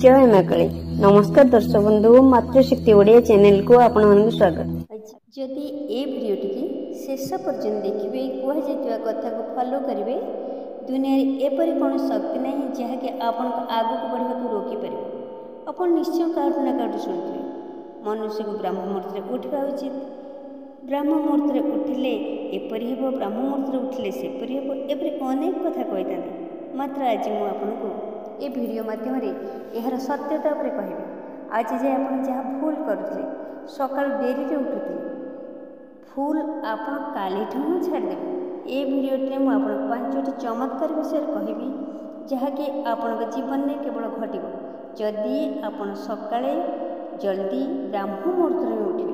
जय मां काली। नमस्कार दर्शक बंधु, मातृशक्ति ओडिया चैनल को आपण मानक स्वागत। जदि ए वीडियो टी शेष पर्यंत देखिए कहुवा कथा को फॉलो करेंगे, दुनिया एपरी कौन शक्ति नहीं जहाँकि आपण आग को बढ़ा को रोकी पार। आप निश्चय काटू ना काटू शुणुवे मनुष्य को ब्रह्म मुहूर्त उठा उचित। ब्रह्म मुहूर्त उठिले एपरी हे, ब्रह्म मुहूर्त उठिले सेपरी हे, एपरी अनेक कथा कही था। मात्र आज मुझे आपको ये वीडियो माध्यम यार सत्यता पर कहबी। आज जाए आप जहाँ भूल करुले, सका डेरी उठुले, भूल आप काली छाड़देवे। ये वीडियोटे मुझे 5टी चमत्कार विषय कहबी जहाँकि आपण जीवन में केवल घटो जदि आप सकाळे जल्दी ब्राह्म मुहूर्त में उठे।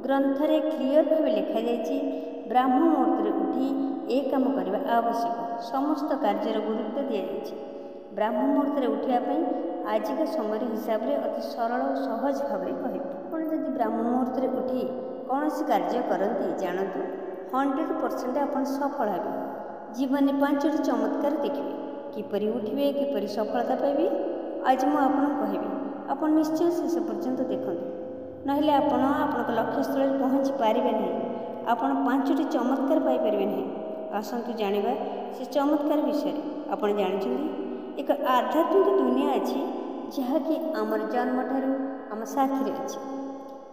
ग्रंथरे क्लीयर भाव लिखा जाए ब्राह्म मुहूर्त उठी ए काम करने आवश्यक। समस्त कार्यर गुरुत्व दि जाए। ब्राह्म मुहूर्त उठापी आजिका समय हिसाब से अति सरल और सहज भाव कह। जब ब्राह्म मुहूर्त उठी कौन सी कार्य करती जानतु 100% आप सफल हे। जीवन में 5टी चमत्कार देखिए किपरि उठे किपरि सफलता पाइबे। आज मुझे कहबी आप निश्चय शेष पर्यंत देखते, ना आप लक्ष्य स्थल पहुँची पारे ना। आप 5टी चमत्कार पाइपर ना। आसतु जाना से चमत्कार विषय। आप जानते एक आध्यात्मिक दुनिया अच्छी जहाँकि आमर जन्म ठारू आम साथी अच्छी।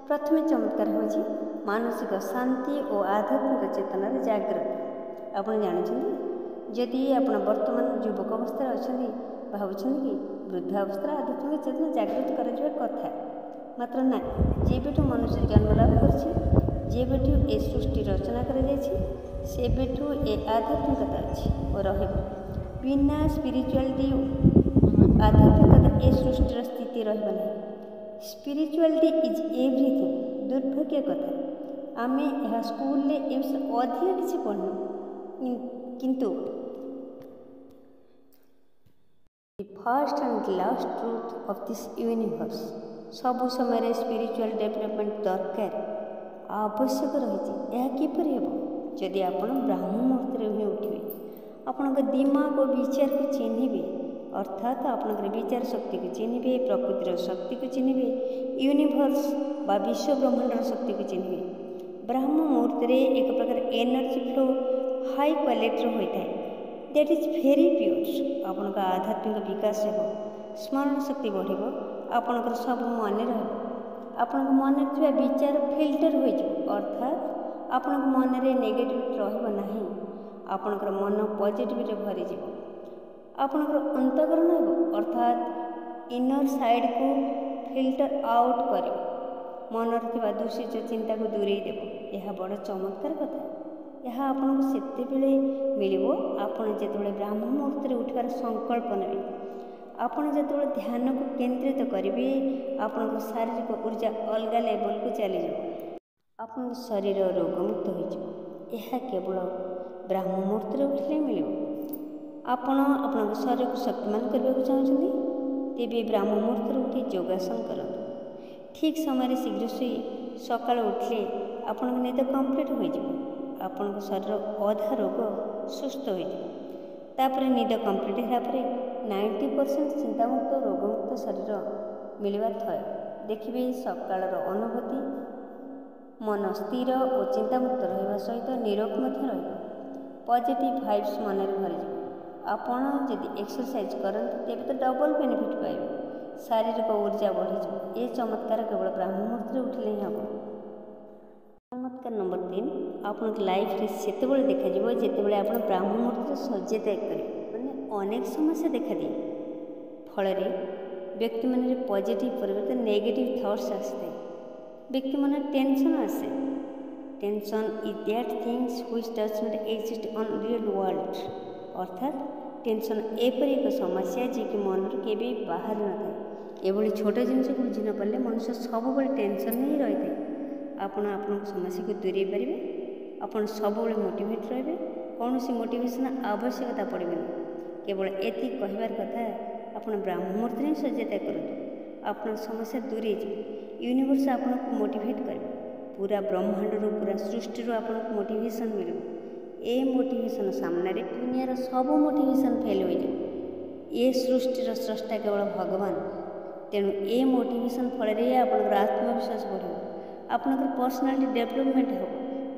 प्रथम चमत्कार हूँ मानसिक शांति और आध्यात्मिक चेतनार जागृत। आप जानते जदि आप वर्तमान युवक अवस्था अच्छा भावुं कि वृद्धावस्था आध्यात्मिक चेतना जागृत कर कथा, मात्र ना। जेबेठू मनुष्य जन्म लाभ कर जेबेठू ए सृष्टि रचना करेठू ए आध्यात्मिकता अच्छी और रही। बिना स्पिरिचुआलिटी आध्यात्मिकता ए सृष्टिर स्थिति रहा नहीं। स्पिरिचुआलिटी इज एवरीथिंग। दुर्भाग्य कथा आम यह स्कूल में अधिक किसी पढ़नु, किंतु first and last truth of this universe सबु समय स्पिरिचुअल डेवलपमेंट दरकार आवश्यक रही। यह किपर हे जदि आप ब्राह्म मुहूर्त ही उठे। आपण दिमाग और विचार को चिन्हे, अर्थात आप विचार शक्ति को चिन्हे, प्रकृतिर शक्ति को चिन्हे, यूनिवर्स बा विश्व ब्रह्मांडर शक्ति को चिन्हे। ब्राह्म मुहूर्त एक प्रकार एनर्जी फ्लो हाई क्वालिटी होता है। That is very pure. आपण आध्यात्मिक विकास हो, स्मरण शक्ति बढ़, आपणकर सब मन रहा। आपण मन विचार फिल्टर हो, अर्थात आपण मन में नेगेटिविटी रहा। आपणकर मन पॉजिटिविटी भरी जीव। आपणकर अंतकरण हो, अर्थात इनर साइड को फिल्टर आउट कर मन दूषित चिंता को दूरे देव। यह बड़ चमत्कार कथा। यह आपको से मिल आपड़ जो ब्राह्म मुहूर्त उठार संकल्प ने। आपड़ जो ध्यान को केंद्रित करेंगे आपण शारीरिक ऊर्जा अलग लेवल को चली जाए। आप शरीर रोगमुक्त हो। यह केवल ब्राह्म मुहूर्त उठिले मिल। आपण शरीर को शक्तिमान करने को चाहते तेरे ब्राह्म मुहूर्त उठी योगासन करूँ। ठीक समय शीघ्र शुई सका उठिले आपण निद कंप्लीट हो। आपण शरीर अधा रोग सुस्थ हो। निद कंप्लीट होगापर 90% चिंतामुक्त रोगमुक्त शरीर मिलवा थय। देखिए सकाल अनुभूति मन स्थिर और चिंतामुक्त रहा सहित निरोग पॉजिटिव वाइब्स मन में भरी। आपड़ जदि एक्सरसाइज करते तेज तो डबल बेनिफिट पाइबे। शारीरिक ऊर्जा बढ़ी। ये चमत्कार केवल ब्राह्म मुहूर्त उठिले ही हम। चमत्कार नंबर 3 आप लाइफ में से देखा जिते आप ब्राह्म मुहूर्त सजे त्याग करेंगे मैंने अनेक समस्या देखा दिए। फल व्यक्ति मन पॉजिटिव परिवर्तन नेगेटिव थॉट्स आसते। व्यक्ति मन टेंशन आसे। Tension is that things which does not exist on real world. अर्थात टेंशन एपरी एक समस्या जी कि मन के बाहर न था। ये छोट जिनस को बुझी न पारे मनुष्य सब टेंशन नहीं रही है। आपण समस्या को दूरे पारे। आप सब मोटिवेट रे। कौन सी मोटिवेशन आवश्यकता पड़े केवल एति कहबार कथा। आप ब्राह्म मुहूर्त ही सज्जता करूँ। आप समस्या दूरे जी यूनिवर्स आपको मोटिवेट कर पूरा ब्रह्मांड पूरा सृष्टि आपको मोटिवेशन मिल। ए मोटिवेशन सामने दुनिया सब मोटिवेशन फेल हो जाए। ये सृष्टिर स्रष्टा केवल भगवान। तेणु ए मोटिवेशन फल आपंकर आत्मविश्वास बढ़ आपंकर पर्सनालिटी डेभलपमेंट हो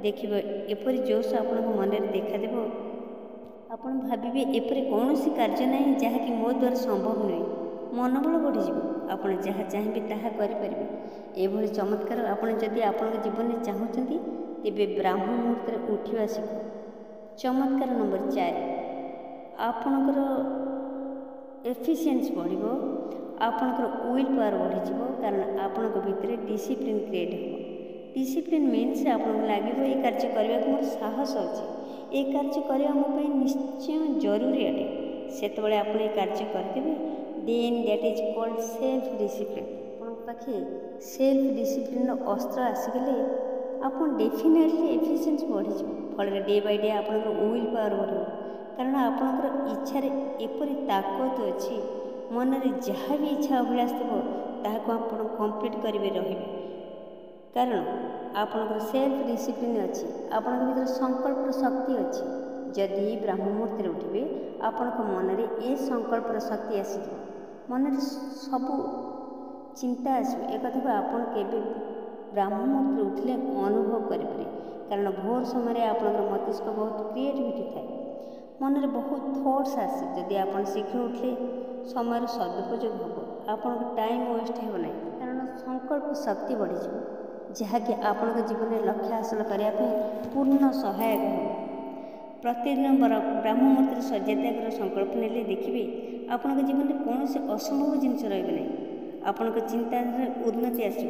देखिए एपरी जोश आप मन में देखादेव आप भावे एपरी कौन सी कार्य ना जहाँकि मो द्वारा संभव नुहे मनोबल बढ़ीज आप जहाँ चाहिए ताहा करें एभली चमत्कार आपड़ जदि आप जीवन में चाहते तेरे ब्राह्म मुहूर्त उठा शिख। चमत्कार नंबर 4 आपणकर एफिशिएंसी बढ़ आपणकर विल पावर बढ़ी कारण आपण भितर डिसिप्लिन क्रिएट हो। डिसिप्लिन मीन्स आपको लगे ये कार्य करने को मोर साहस अच्छे ये कार्य करने मोपाई निश्चय जरूरी अटे से आप कार्य करेंगे then that is called self discipline. पाखे सेल्फ डिसिप्लिन अस्त्र आसीगले आप डेफिनेटली एफिशिएंसी बढ़ी फल डे बाय डे आप विल पावर बढ़ कारण आपणकर इच्छा एपरी ताकत अच्छी मन में जहाँ भी इच्छा अभिलाष थो आप कंप्लीट करेंगे रहे कारण आपणकर सेल्फ डिसिप्लिन अच्छी आपण भीतर संकल्प शक्ति अच्छी जदि ब्राह्म मुहूर्त उठे आपण मन में ये संकल्प शक्ति आस मन में सब चिंता आसो एक कथा आपड़ के ब्राह्म मुहूर्त उठले अनुभव करेंगे कारण भोर समय आपंकर मस्तिष्क बहुत क्रिएटिविटी थाए मन में बहुत थॉट्स आसे जदि आप शीघ्र उठले समय सदुपयोग हम आप टाइम वेस्ट होना कारण संकल्प शक्ति बढ़ी जहाँकि आपण जीवन में लक्ष्य हासिल करने पूर्ण सहायक हो। प्रतिदिन ब्राह्म मुहूर्त शଯ୍ୟା त्यागर संकल्प नेले देखिए आपण जीवन में कौन से असंभव जिनस रही आपण चिंताधारा उन्नति आसो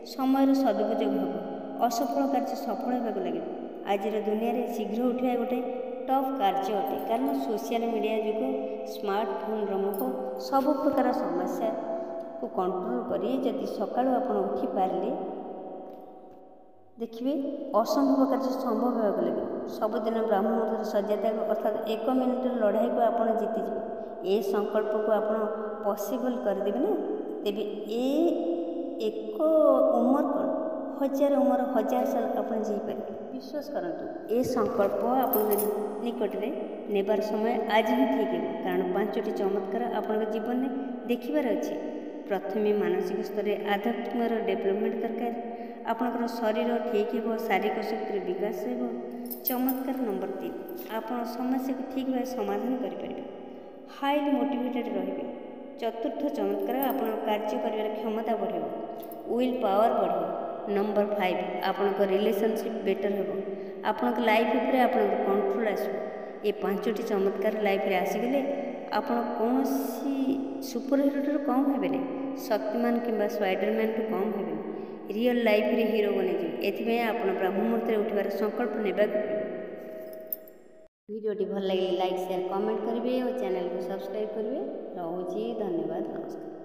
समय सदुपयोग हम असफल कार्य सफल होगा लगे आज दुनिया रे शीघ्र उठा गोटे टफ कार्य अटे कारण सोशल मीडिया जुग स्मार्टफोन रमुख सब प्रकार समस्या को कंट्रोल करी जदि सकाळु आपण उठी पारे देखिए असंभव कार्य संभव होगा लगे सबुदिन ब्राह्म मुहूर्त शଯ୍ୟା त्याग अर्थात 1 मिनिट लड़ाई को आप जीतीज ये संकल्प को आप पॉसिबल करदेवे ना तेरे एक उम्र कौन 1000 उम्र 1000 साल आप जीपारे विश्वास करूँ ये संकल्प आप निकट में नेबार समय आज ही ठीक है कारण 5टी चमत्कार आप जीवन में देखिबार अच्छे प्रथमे मानसिक स्तर आध्यात्मिक डेभलपमेंट दरकार आपणकर शरीर ठीक हो शारीरिक शक्तिर विकास हो। चमत्कार नंबर 3 आप समस्या को ठीक भाव समाधान करें हाईली मोटिवेटेड रहे। चतुर्थ चमत्कार आप कार्य कर क्षमता बढ़ विल पावर बढ़। नंबर 5 आपण रिलेशनशिप बेटर हो आपण लाइफ उपरे आपण कंट्रोल आस ये 5टी चमत्कार लाइफ रे आसीगले आप कौन सुपर हिरो कम हेबे शक्तिमान किंबा स्पाइडरमैन टू कम हेबे रियल लाइफ रे हीरो बने एथि आप ब्राह्म मुहूर्त उठार संकल्प नेबा वीडियोटी भल लगे लाइक शेयर कमेंट करेंगे और चैनल को सब्सक्राइब करेंगे। रोची धन्यवाद नमस्कार।